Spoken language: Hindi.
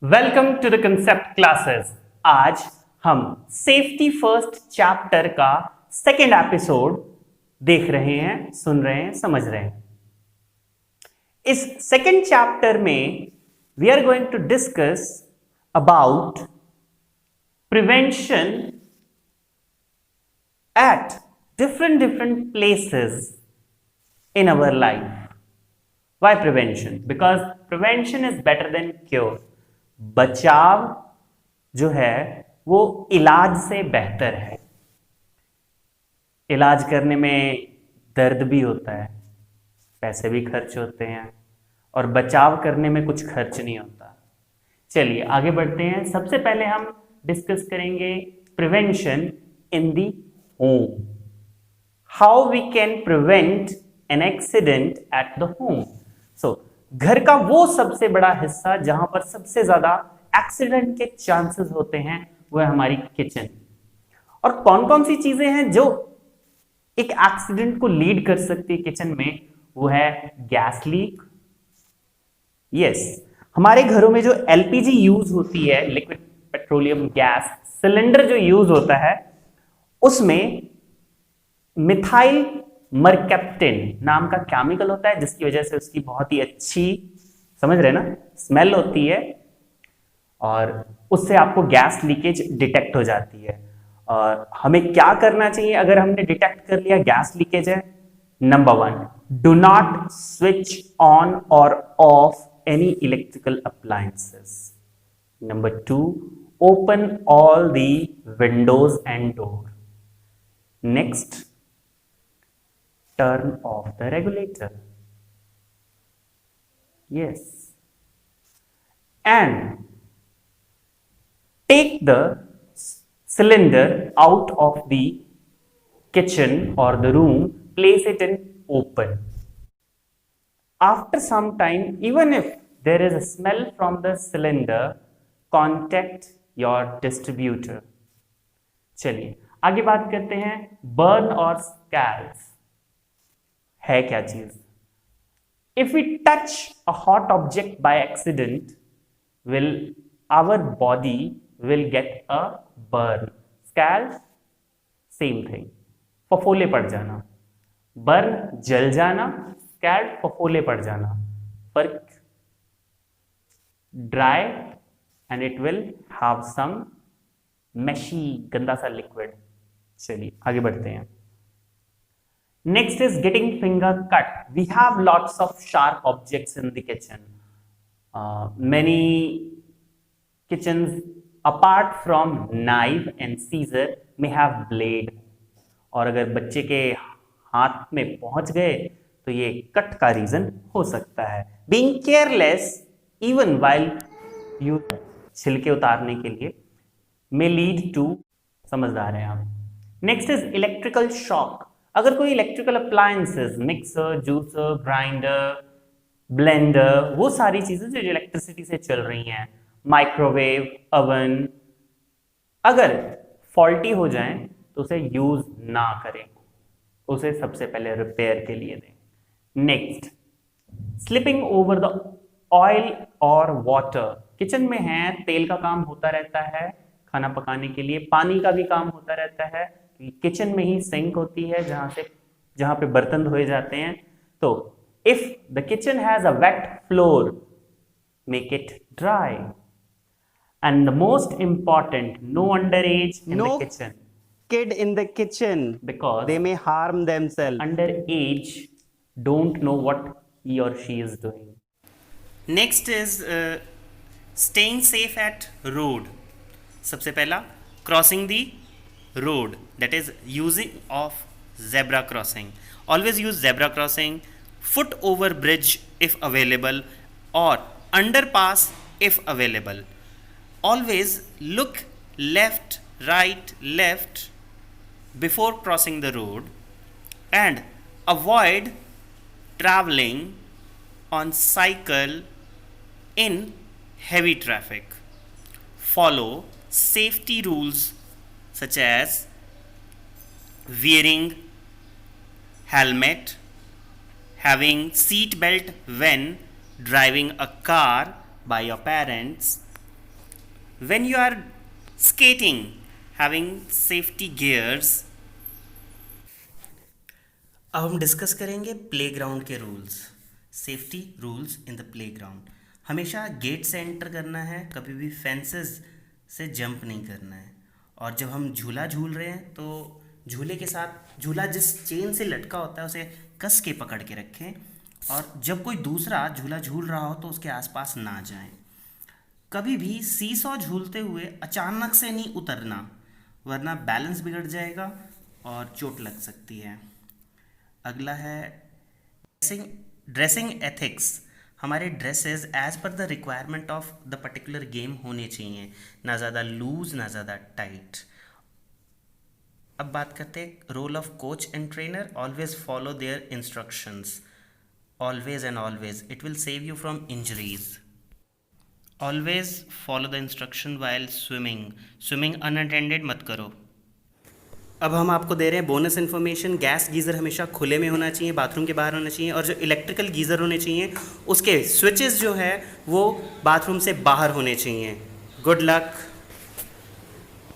Welcome to the concept classes. आज हम सेफ्टी फर्स्ट चैप्टर का सेकेंड एपिसोड देख रहे हैं, सुन रहे हैं, समझ रहे हैं। इस सेकेंड चैप्टर में we are going to discuss about prevention at different places in our life. Why prevention? Because prevention is better than cure. बचाव जो है वो इलाज से बेहतर है। इलाज करने में दर्द भी होता है, पैसे भी खर्च होते हैं, और बचाव करने में कुछ खर्च नहीं होता। चलिए आगे बढ़ते हैं। सबसे पहले हम डिस्कस करेंगे prevention in the home. How we can prevent an accident at the home. So घर का वो सबसे बड़ा हिस्सा जहां पर सबसे ज्यादा एक्सीडेंट के चांसेस होते हैं वो है हमारी किचन। और कौन कौन सी चीजें हैं जो एक एक्सीडेंट को लीड कर सकती है किचन में? वो है गैस लीक। यस, हमारे घरों में जो एलपीजी यूज होती है, लिक्विड पेट्रोलियम गैस सिलेंडर जो यूज होता है, उसमें मिथाइल मरकैप्टेन नाम का केमिकल होता है, जिसकी वजह से उसकी बहुत ही अच्छी, समझ रहे ना, स्मेल होती है, और उससे आपको गैस लीकेज डिटेक्ट हो जाती है। और हमें क्या करना चाहिए अगर हमने डिटेक्ट कर लिया गैस लीकेज है? Number 1, do not switch on और off any electrical appliances. Number 2, open all the windows and door. Next, turn off the regulator. Yes. And take the cylinder out of the kitchen or the room, place it in open. After some time, even if there is a smell from the cylinder, contact your distributor. चलिए आगे बात करते हैं burn और scalds है क्या चीज। If we touch a hot object by accident, will our body will get a burn. Scald same thing, फफोले पड़ जाना। बर्न जल जाना, स्कैल्ड फफोले पड़ जाना। फर्क, dry and it will have some mushy, गंदा सा लिक्विड। चलिए आगे बढ़ते हैं। Next is getting finger cut. We have lots of sharp objects in the kitchen. Many kitchens, apart from knife and scissor, may have blade. और अगर बच्चे के हाथ में पहुंच गए तो ये कट का रीजन हो सकता है। Being careless even while you छिलके उतारने के लिए may lead to, समझदार हैं आप। Next is electrical shock. अगर कोई electrical appliances, mixer, juicer, grinder, blender, वो सारी चीजें जो इलेक्ट्रिसिटी से चल रही हैं, माइक्रोवेव, ओवन, अगर फॉल्टी हो जाएं तो उसे यूज ना करें, उसे सबसे पहले रिपेयर के लिए दें। Next, slipping over the oil और वाटर। किचन में है, तेल का काम होता रहता है खाना पकाने के लिए, पानी का भी काम होता रहता है। किचन में ही सिंक होती है जहां पे बर्तन धोए जाते हैं। तो if the kitchen has a wet floor, make it dry. And the most important, no under age in the kitchen. Kid in the kitchen, Because they may harm themselves. under age don't know what he or she is doing. Next is staying safe at road. सबसे पहला, crossing the road, that is using of zebra crossing. Always use zebra crossing, foot over bridge if available, or underpass if available. Always look left, right, left before crossing the road, and avoid traveling on cycle in heavy traffic. Follow safety rules such as wearing helmet, having seat belt when driving a car by your parents, when you are skating, having safety gears. अब हम डिस्कस करेंगे प्लेग्राउंड के rules, safety rules in the playground. हमेशा गेट से एंटर करना है, कभी भी फेंसेस से जंप नहीं करना है। और जब हम झूला झूल रहे हैं तो झूले के साथ झूला जिस चेन से लटका होता है उसे कस के पकड़ के रखें, और जब कोई दूसरा झूला झूल रहा हो तो उसके आसपास ना जाएं। कभी भी सीसॉ झूलते हुए अचानक से नहीं उतरना, वरना बैलेंस बिगड़ जाएगा और चोट लग सकती है। अगला है ड्रेसिंग एथिक्स। हमारे dresses as per the requirement of the particular game होने चाहिए, ना ज़्यादा लूज ना ज़्यादा टाइट। अब बात करते हैं role of coach and trainer. Always follow their instructions, always and always, it will save you from injuries. Always follow the instruction while swimming, swimming unattended मत करो। अब हम आपको दे रहे हैं बोनस इन्फॉर्मेशन। गैस गीज़र हमेशा खुले में होना चाहिए, बाथरूम के बाहर होना चाहिए, और जो इलेक्ट्रिकल गीज़र होने चाहिए उसके स्विचेस जो है वो बाथरूम से बाहर होने चाहिए। Good luck.